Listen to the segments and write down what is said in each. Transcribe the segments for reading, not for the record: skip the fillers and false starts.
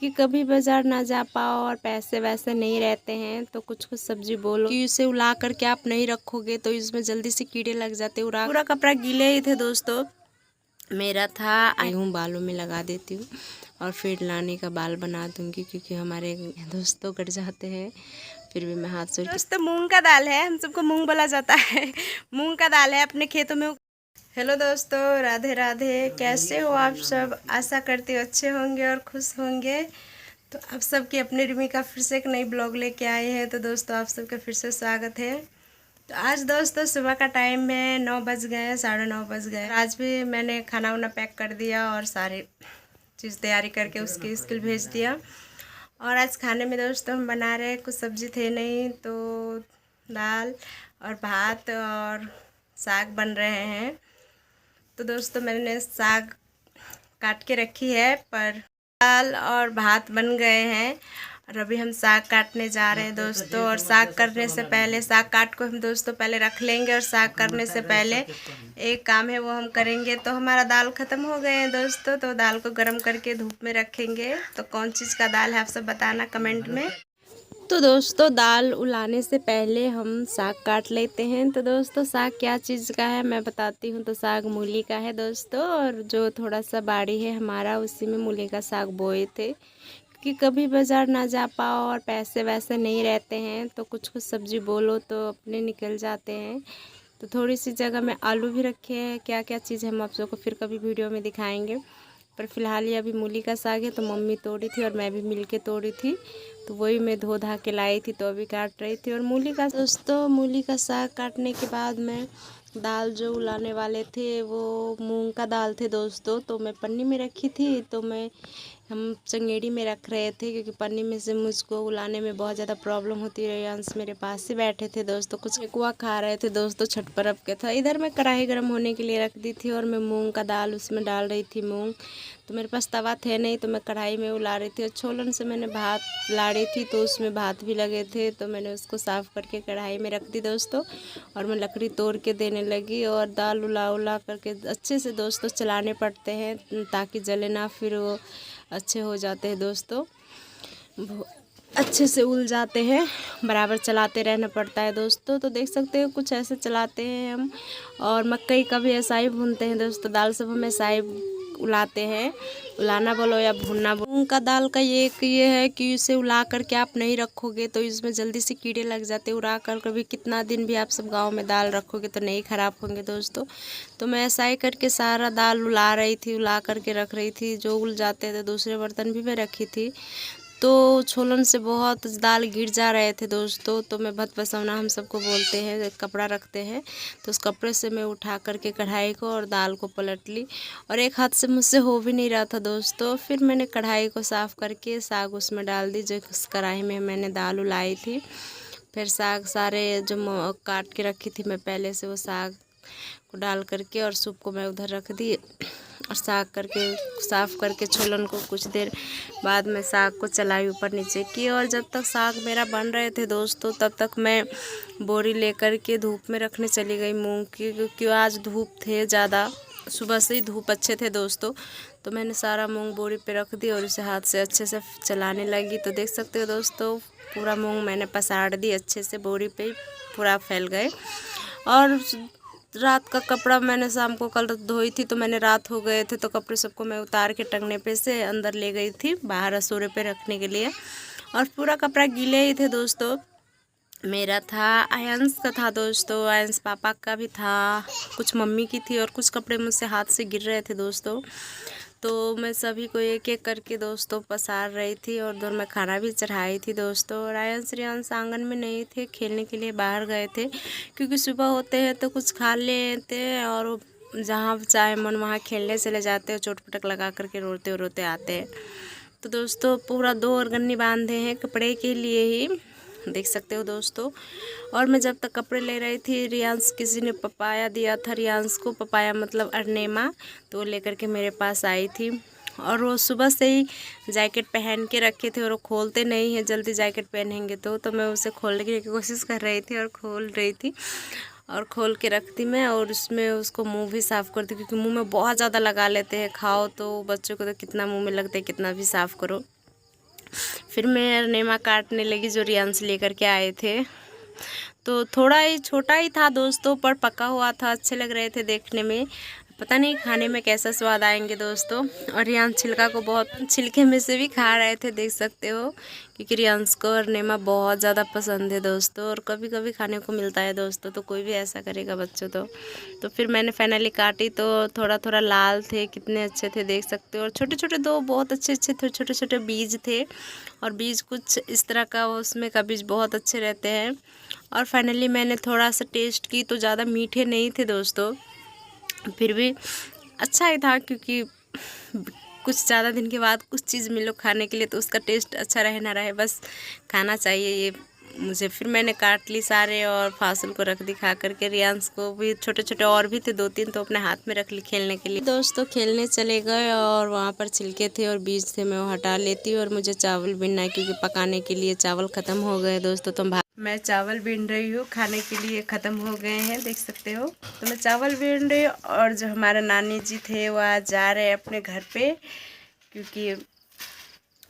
कि कभी बाजार ना जा पाओ और पैसे वैसे नहीं रहते हैं तो कुछ कुछ सब्जी बोलो कि इसे उला करके आप नहीं रखोगे तो इसमें जल्दी से कीड़े लग जाते। उड़ा पूरा कपड़ा गीले ही थे दोस्तों मेरा था। आई हूँ बालों में लगा देती हूँ और फिर लाने का बाल बना दूंगी क्योंकि हमारे दोस्तों कट जाते हैं। फिर भी मैं हाथ से दोस्तों मूंग का दाल है, हम सबको मूंग बोला जाता है। मूंग का दाल है अपने खेतों में। हेलो दोस्तों, राधे राधे। कैसे हो आप सब? आशा करती हूँ अच्छे होंगे और खुश होंगे। तो आप सबकी अपनी रिमी का फिर से एक नई ब्लॉग लेके आए हैं। तो दोस्तों आप सबका फिर से स्वागत है। तो आज दोस्तों सुबह का टाइम है, 9 बज गए, 9:30 बज गए। आज भी मैंने खाना वाना पैक कर दिया और सारी चीज़ तैयारी करके उसकी स्कूल भेज दिया। और आज खाने में दोस्तों हम बना रहे हैं, कुछ सब्ज़ी थे नहीं तो दाल और भात और साग बन रहे हैं। तो दोस्तों मैंने साग काट के रखी है, पर दाल और भात बन गए हैं और अभी हम साग काटने जा रहे हैं दोस्तों। और साग करने से पहले साग काट को हम दोस्तों पहले रख लेंगे और साग करने से पहले एक काम है वो हम करेंगे। तो हमारा दाल ख़त्म हो गए हैं दोस्तों, तो दाल को गर्म करके धूप में रखेंगे। तो कौन चीज़ का दाल है आप सब बताना कमेंट में। तो दोस्तों दाल उलाने से पहले हम साग काट लेते हैं। तो दोस्तों साग क्या चीज़ का है मैं बताती हूँ। तो साग मूली का है दोस्तों, और जो थोड़ा सा बाड़ी है हमारा उसी में मूली का साग बोए थे कि कभी बाज़ार ना जा पाओ और पैसे वैसे नहीं रहते हैं तो कुछ कुछ सब्ज़ी बोलो तो अपने निकल जाते हैं। तो थोड़ी सी जगह में आलू भी रखे हैं। क्या क्या चीज़ हम आप सबको फिर कभी वीडियो में दिखाएंगे, पर फिलहाल ये अभी मूली का साग है। तो मम्मी तोड़ी थी और मैं भी मिल के तोड़ी थी, तो वही मैं धो धा के लाई थी तो अभी काट रही थी। और मूली का दोस्तों मूली का साग काटने के बाद मैं दाल जो उलाने वाले थे वो मूंग का दाल थे दोस्तों, तो मैं पन्नी में रखी थी। तो हम चंगेड़ी में रख रहे थे क्योंकि पन्नी में से मुझको उलाने में बहुत ज़्यादा प्रॉब्लम होती है। अंश मेरे पास ही बैठे थे दोस्तों, कुछ ठेकुआ खा रहे थे दोस्तों, छठ पर्व के था। इधर मैं कढ़ाई गर्म होने के लिए रख दी थी और मैं मूंग का दाल उसमें डाल रही थी। मूंग तो मेरे पास तवा थे नहीं तो मैं कढ़ाई में उला रही थी। और छोलन से मैंने भात ला रही थी तो उसमें भात भी लगे थे, तो मैंने उसको साफ़ करके कढ़ाई में रख दी दोस्तों। और मैं लकड़ी तोड़ के देने लगी और दाल उला करके अच्छे से दोस्तों चलाने पड़ते हैं ताकि जले ना, फिर वो अच्छे हो जाते हैं दोस्तों, अच्छे से उल जाते हैं। बराबर चलाते रहना पड़ता है दोस्तों। तो देख सकते हो कुछ ऐसे चलाते हैं हम। और मकई का भी ऐसा ही भूनते हैं दोस्तों। दाल सब हम ऐसा ही उलाते हैं, उलाना बोलो या भूनना बोलो। मूंग का दाल का ये है कि इसे उला करके आप नहीं रखोगे तो इसमें जल्दी से कीड़े लग जाते हैं। उड़ा कर कभी कितना दिन भी आप सब गांव में दाल रखोगे तो नहीं ख़राब होंगे दोस्तों। तो मैं ऐसा ही करके सारा दाल उला रही थी, उला करके रख रही थी। जो उल जाते थे दूसरे बर्तन भी मैं रखी थी। तो छोलन से बहुत दाल गिर जा रहे थे दोस्तों। तो मैं भत पसवना हम सबको बोलते हैं, कपड़ा रखते हैं, तो उस कपड़े से मैं उठा करके कढ़ाई को और दाल को पलट ली। और एक हाथ से मुझसे हो भी नहीं रहा था दोस्तों। फिर मैंने कढ़ाई को साफ़ करके साग उसमें डाल दी, जो उस कढ़ाई में मैंने दाल उलाई थी। फिर साग सारे जो काट के रखी थी मैं पहले से, वो साग को डाल करके और सूप को मैं उधर रख दी। और साग करके साफ़ करके छोलन को कुछ देर बाद में साग को चलाई ऊपर नीचे की। और जब तक साग मेरा बन रहे थे दोस्तों तब तक मैं बोरी लेकर के धूप में रखने चली गई मूंग की, क्योंकि आज धूप थे ज़्यादा, सुबह से ही धूप अच्छे थे दोस्तों। तो मैंने सारा मूंग बोरी पे रख दी और उसे हाथ से अच्छे से चलाने लगी। तो देख सकते हो दोस्तों पूरा मूंग मैंने पसार दी अच्छे से, बोरी पे पूरा फैल गए। और रात का कपड़ा मैंने शाम को कल धोई थी, तो मैंने रात हो गए थे तो कपड़े सबको मैं उतार के टंगने पे से अंदर ले गई थी बाहर रसोड़े पे रखने के लिए। और पूरा कपड़ा गीले ही थे दोस्तों। मेरा था, आयंस का था दोस्तों, आयंस पापा का भी था, कुछ मम्मी की थी और कुछ कपड़े मुझसे हाथ से गिर रहे थे दोस्तों। तो मैं सभी को एक एक करके दोस्तों पसार रही थी और दोनों में खाना भी चढ़ाई थी दोस्तों। और आयंस रियांस आंगन में नहीं थे, खेलने के लिए बाहर गए थे, क्योंकि सुबह होते हैं तो कुछ खा लेते हैं और जहाँ चाहे मन वहाँ खेलने चले जाते हैं, चोट पटक लगा करके रोते रोते आते हैं। तो दोस्तों पूरा 2 अरगन्नी बांधे हैं कपड़े के लिए ही, देख सकते हो दोस्तों। और मैं जब तक कपड़े ले रही थी, रियांस किसी ने पपाया दिया था, रियांस को पपाया मतलब अरनेमा, तो वो लेकर के मेरे पास आई थी। और वो सुबह से ही जैकेट पहन के रखे थे और वो खोलते नहीं है जल्दी जैकेट पहनेंगे तो मैं उसे खोलने की कोशिश कर रही थी और खोल रही थी और खोल के रखती मैं। और उसमें उसको मुंह भी साफ़ करती, क्योंकि मुंह में बहुत ज़्यादा लगा लेते हैं, खाओ तो बच्चों को तो कितना मुंह में लगता है, कितना भी साफ़ करो। फिर मैं नेमा काटने लगी जो रियांश लेकर के आए थे। तो थोड़ा ही छोटा ही था दोस्तों, पर पका हुआ था, अच्छे लग रहे थे देखने में। पता नहीं खाने में कैसा स्वाद आएंगे दोस्तों। और रियांश छिलका को बहुत छिलके में से भी खा रहे थे, देख सकते हो, क्योंकि रियांश को और नेमा बहुत ज़्यादा पसंद है दोस्तों। और कभी कभी खाने को मिलता है दोस्तों, तो कोई भी ऐसा करेगा बच्चों तो फिर मैंने फाइनली काटी तो थोड़ा थोड़ा लाल थे, कितने अच्छे थे देख सकते हो। और छोटे छोटे दो बहुत अच्छे अच्छे थे, छोटे छोटे बीज थे। और बीज कुछ इस तरह का, उसमें का बीज बहुत अच्छे रहते हैं। और फाइनली मैंने थोड़ा सा टेस्ट की तो ज़्यादा मीठे नहीं थे दोस्तों, फिर भी अच्छा ही था, क्योंकि कुछ ज़्यादा दिन के बाद कुछ चीज़ मिलो खाने के लिए तो उसका टेस्ट अच्छा रहे ना रहे, बस खाना चाहिए ये मुझे। फिर मैंने काट ली सारे और फासुल को रख दी खा करके। रियांश को भी छोटे छोटे और भी थे 2-3, तो अपने हाथ में रख ली खेलने के लिए। दोस्तों खेलने चले गए और वहाँ पर छिलके थे और बीज थे, मैं वो हटा लेती। और मुझे चावल बीनना है, क्योंकि पकाने के लिए चावल ख़त्म हो गए दोस्तों। तो मैं चावल बीन रही हूँ, खाने के लिए ख़त्म हो गए हैं, देख सकते हो। तो मैं चावल बीन रही हूँ। और जो हमारे नानी जी थे वो आज जा रहे हैं अपने घर पे, क्योंकि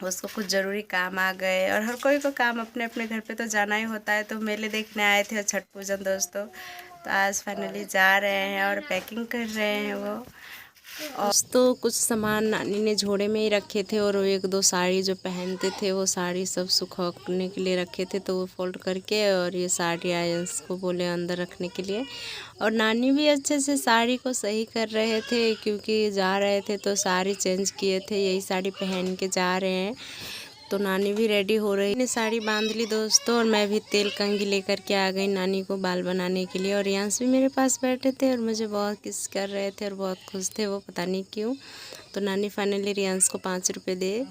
उसको कुछ ज़रूरी काम आ गए। और हर कोई को काम अपने अपने घर पे तो जाना ही होता है। तो मेले देखने आए थे और छठ पूजन दोस्तों, तो आज फाइनली जा रहे हैं और पैकिंग कर रहे हैं वो। और तो कुछ सामान नानी ने झोड़े में ही रखे थे, और वो 1-2 साड़ी जो पहनते थे वो साड़ी सब सुखाने के लिए रखे थे, तो वो फोल्ड करके और ये साड़ी आयंस को बोले अंदर रखने के लिए। और नानी भी अच्छे से साड़ी को सही कर रहे थे, क्योंकि जा रहे थे तो साड़ी चेंज किए थे, यही साड़ी पहन के जा रहे हैं। तो नानी भी रेडी हो रही ने साड़ी बांध ली दोस्तों। और मैं भी तेल कंघी लेकर के आ गई नानी को बाल बनाने के लिए। और रियांश भी मेरे पास बैठे थे और मुझे बहुत किस कर रहे थे और बहुत खुश थे वो, पता नहीं क्यों। तो नानी फाइनली रियांश को 5 रुपये दे,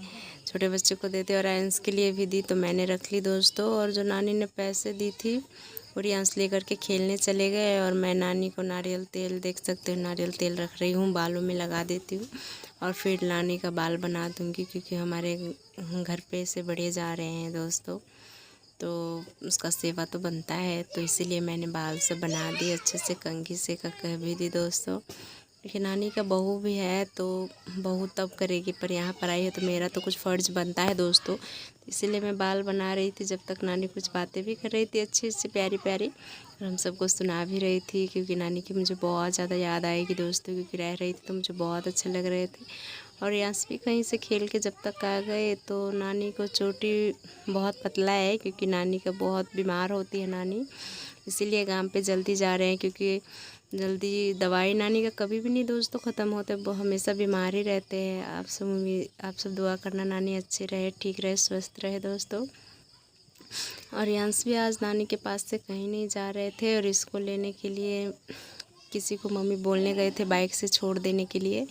छोटे बच्चे को देते, और रियांश के लिए भी दी, तो मैंने रख ली दोस्तों। और जो नानी ने पैसे दी थी वो रियांश लेकर के खेलने चले गए। और मैं नानी को नारियल तेल, देख सकते हो नारियल तेल रख रही हूँ, बालों में लगा देती हूँ। और फिर नानी का बाल बना दूँगी, क्योंकि हमारे घर पे से बड़े जा रहे हैं दोस्तों, तो उसका सेवा तो बनता है। तो इसीलिए मैंने बाल से बना दी अच्छे से, कंघी से कह भी दी दोस्तों। लेकिन नानी का बहू भी है, तो बहू तब करेगी, पर यहाँ पर आई है तो मेरा तो कुछ फ़र्ज़ बनता है दोस्तों। इसीलिए मैं बाल बना रही थी, जब तक नानी कुछ बातें भी कर रही थी अच्छी अच्छी प्यारी प्यारी, और हम सबको सुना भी रही थी, क्योंकि नानी की मुझे बहुत ज़्यादा याद आएगी दोस्तों, क्योंकि रह रही थी तो मुझे बहुत अच्छे लग रहे थे। और यश भी कहीं से खेल के जब तक आ गए, तो नानी को चोटी बहुत पतला है, क्योंकि नानी का बहुत बीमार होती है नानी, इसीलिए काम पे जल्दी जा रहे हैं, क्योंकि जल्दी दवाई नानी का कभी भी नहीं दोस्तों ख़त्म होते, वो हमेशा बीमार ही रहते हैं। आप सब दुआ करना नानी अच्छे रहे, ठीक रहे, स्वस्थ रहे दोस्तों। और यंश भी आज नानी के पास से कहीं नहीं जा रहे थे, और इसको लेने के लिए किसी को मम्मी बोलने गए थे बाइक से छोड़ देने के लिए।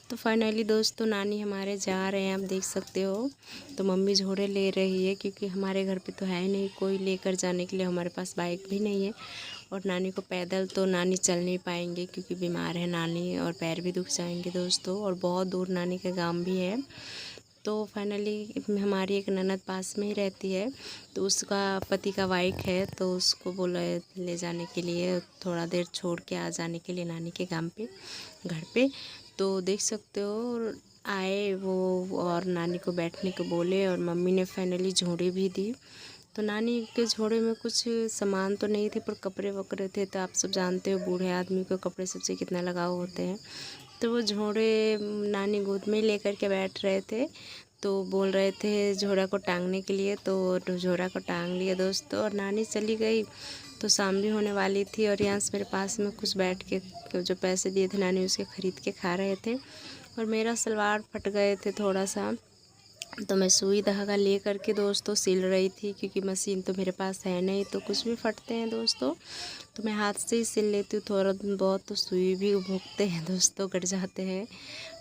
तो फाइनली दोस्तों नानी हमारे जा रहे हैं, आप देख सकते हो। तो मम्मी झोड़े ले रही है, क्योंकि हमारे घर पे तो है नहीं कोई लेकर जाने के लिए, हमारे पास बाइक भी नहीं है। और नानी को पैदल तो नानी चल नहीं पाएंगे, क्योंकि बीमार है नानी, और पैर भी दुख जाएंगे दोस्तों, और बहुत दूर नानी का गाँव भी है। तो फाइनली हमारी एक ननद पास में ही रहती है, तो उसका पति का बाइक है, तो उसको बोला ले जाने के लिए, थोड़ा देर छोड़ के आ जाने के लिए नानी के गांव पे, घर पे। तो देख सकते हो आए वो, और नानी को बैठने को बोले, और मम्मी ने फाइनली झोड़ी भी दी। तो नानी के झोड़े में कुछ सामान तो नहीं थे, पर कपड़े वपड़े थे, तो आप सब जानते हो बूढ़े आदमी को कपड़े सबसे कितना लगाव होते हैं। तो वो झोड़े नानी गोद में लेकर के बैठ रहे थे, तो बोल रहे थे झोड़ा को टांगने के लिए, तो झोड़ा को टांग लिया दोस्तों। और नानी चली गई, तो शाम भी होने वाली थी, और यहाँ से मेरे पास में कुछ बैठ के जो पैसे दिए थे नानी उसके ख़रीद के खा रहे थे। और मेरा सलवार फट गए थे थोड़ा सा, तो मैं सुई धागा ले करके दोस्तों सिल रही थी, क्योंकि मशीन तो मेरे पास है नहीं, तो कुछ भी फटते हैं दोस्तों तो मैं हाथ से ही सिल लेती हूँ। थोड़ा बहुत तो सुई भी भोंकते हैं दोस्तों, कट जाते हैं,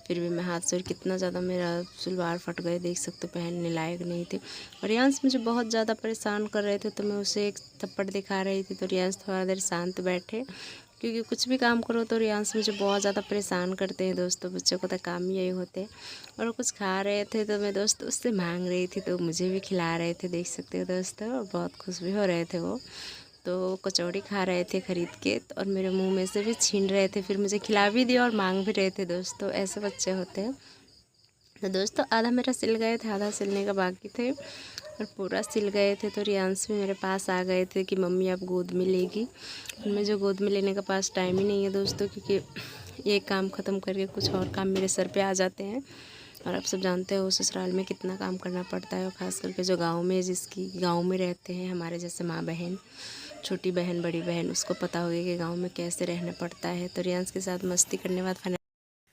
फिर भी मैं हाथ से। और कितना ज़्यादा मेरा सलवार फट गए, देख सकते हो, पहनने लायक नहीं थे। और रियांश मुझे बहुत ज़्यादा परेशान कर रहे थे, तो मैं उसे एक थप्पड़ दिखा रही थी, तो रियांश थोड़ा देर शांत बैठे, क्योंकि कुछ भी काम करो तो रियांश मुझे बहुत ज़्यादा परेशान करते हैं दोस्तों, बच्चों को तो काम ही यही होते हैं। और वो कुछ खा रहे थे, तो मैं दोस्तों उससे मांग रही थी, तो मुझे भी खिला रहे थे, देख सकते हो दोस्तों, और बहुत खुश भी हो रहे थे वो। तो कचौड़ी खा रहे थे ख़रीद के, और मेरे मुंह में से भी छीन रहे थे, फिर मुझे खिला भी दिया और मांग भी रहे थे दोस्तों, ऐसे बच्चे होते हैं। तो दोस्तों आधा मेरा सिल गए थे, आधा सिलने का बाकी थे और पूरा सिल गए थे। तो रियांश भी मेरे पास आ गए थे कि मम्मी आप गोद में लेगी। उनमें जो गोद में लेने का पास टाइम ही नहीं है दोस्तों, क्योंकि ये काम ख़त्म करके कुछ और काम मेरे सर पे आ जाते हैं। और आप सब जानते हो ससुराल में कितना काम करना पड़ता है, और ख़ास करके जो गाँव में, जिसकी गाँव में रहते हैं हमारे जैसे माँ बहन, छोटी बहन, बड़ी बहन, उसको पता होगा कि गाँव में कैसे रहना पड़ता है। तो रियांश के साथ मस्ती करने बाद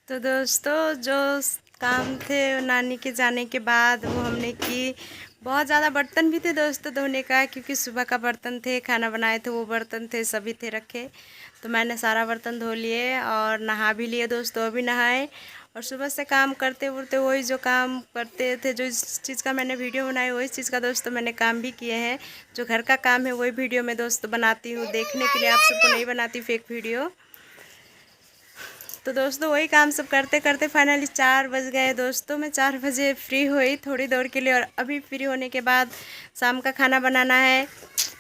तो दोस्तों जो काम थे नानी के जाने के बाद वो हमने की। बहुत ज़्यादा बर्तन भी थे दोस्तों धोने का, क्योंकि सुबह का बर्तन थे, खाना बनाए थे वो बर्तन थे, सभी थे रखे। तो मैंने सारा बर्तन धो लिए और नहा भी लिए दोस्तों, अभी नहाए। और सुबह से काम करते उड़ते वही जो काम करते थे, जो इस चीज़ का मैंने वीडियो बनाई वही चीज़ का दोस्तों मैंने काम भी किए हैं। जो घर का काम है वही वीडियो में दोस्तों बनाती हूँ, देखने के लिए, आप सबको नहीं बनाती फेक वीडियो। तो दोस्तों वही काम सब करते करते फाइनली 4 बज गए दोस्तों। मैं 4 बजे फ्री हुई थोड़ी देर के लिए, और अभी फ्री होने के बाद शाम का खाना बनाना है।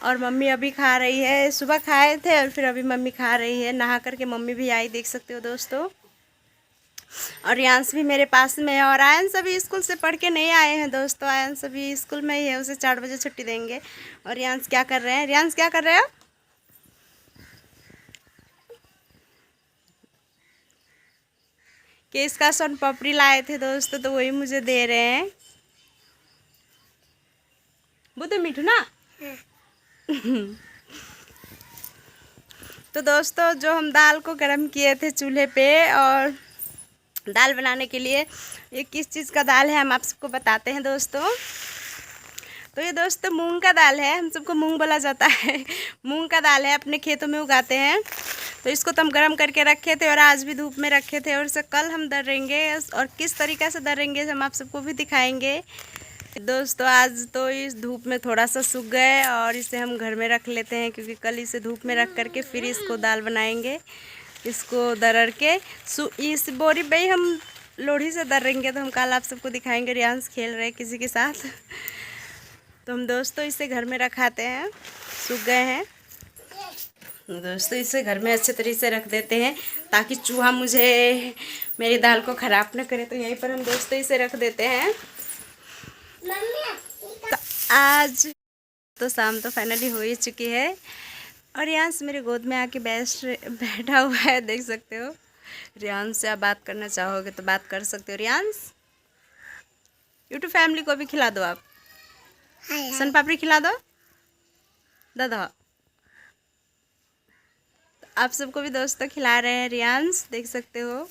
और मम्मी अभी खा रही है, सुबह खाए थे और फिर अभी मम्मी खा रही है। नहा करके मम्मी भी आई, देख सकते हो दोस्तों। और रियांश भी मेरे पास में है। और आयन सभी स्कूल से पढ़ के नहीं आए हैं दोस्तों, आयन सभी स्कूल में ही है, उसे 4 बजे छुट्टी देंगे। और रियांश क्या कर रहे हैं? रियांश क्या कर रहे हो? कि इसका सोन पापड़ी लाए थे दोस्तों, तो वही मुझे दे रहे हैं। बुद्धू मीठू ना। तो दोस्तों जो हम दाल को गर्म किए थे चूल्हे पे, और दाल बनाने के लिए, ये किस चीज़ का दाल है हम आप सबको बताते हैं दोस्तों। तो ये दोस्तों मूंग का दाल है, हम सबको मूंग बोला जाता है। मूंग का दाल है, अपने खेतों में उगाते हैं। तो इसको तो हम गर्म करके रखे थे और आज भी धूप में रखे थे, और इसे कल हम दरेंगे, और किस तरीक़े से दरेंगे हम आप सबको भी दिखाएंगे दोस्तों। आज तो इस धूप में थोड़ा सा सूख गए और इसे हम घर में रख लेते हैं, क्योंकि कल इसे धूप में रख करके फिर इसको दाल बनाएंगे। इसको दरड़ के इस बोरी पे ही हम लोढ़ी से दरेंगे, तो हम कल आप सबको दिखाएंगे। रियांश खेल रहे किसी के साथ। तो हम दोस्तों इसे घर में रखाते हैं, सूख गए हैं दोस्तों। इसे घर में अच्छे तरीके से रख देते हैं ताकि चूहा मुझे मेरी दाल को ख़राब न करे। तो यहीं पर हम दोस्तों इसे रख देते हैं। तो आज तो शाम तो फाइनली हो ही चुकी है, और रियांश मेरे गोद में आके बैठा हुआ है, देख सकते हो। रियांश से आप बात करना चाहोगे तो बात कर सकते हो। रियांश, यूट्यूब फैमिली को भी खिला दो, आप सन पापड़ी खिला दो दादा। आप सबको भी दोस्तों खिला रहे हैं रियांश, देख सकते हो।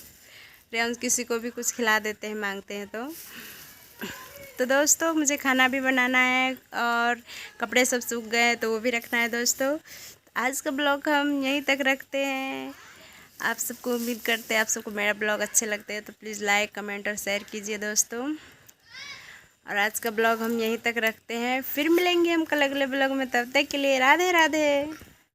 रियांश किसी को भी कुछ खिला देते हैं, मांगते हैं तो दोस्तों मुझे खाना भी बनाना है, और कपड़े सब सूख गए तो वो भी रखना है दोस्तों। आज का ब्लॉग हम यहीं तक रखते हैं। आप सबको उम्मीद करते हैं आप सबको मेरा ब्लॉग अच्छे लगते हैं, तो प्लीज़ लाइक, कमेंट और शेयर कीजिए दोस्तों। और आज का ब्लॉग हम यहीं तक रखते हैं, फिर मिलेंगे हम कल अगले ब्लॉग में। तब तक के लिए राधे राधे।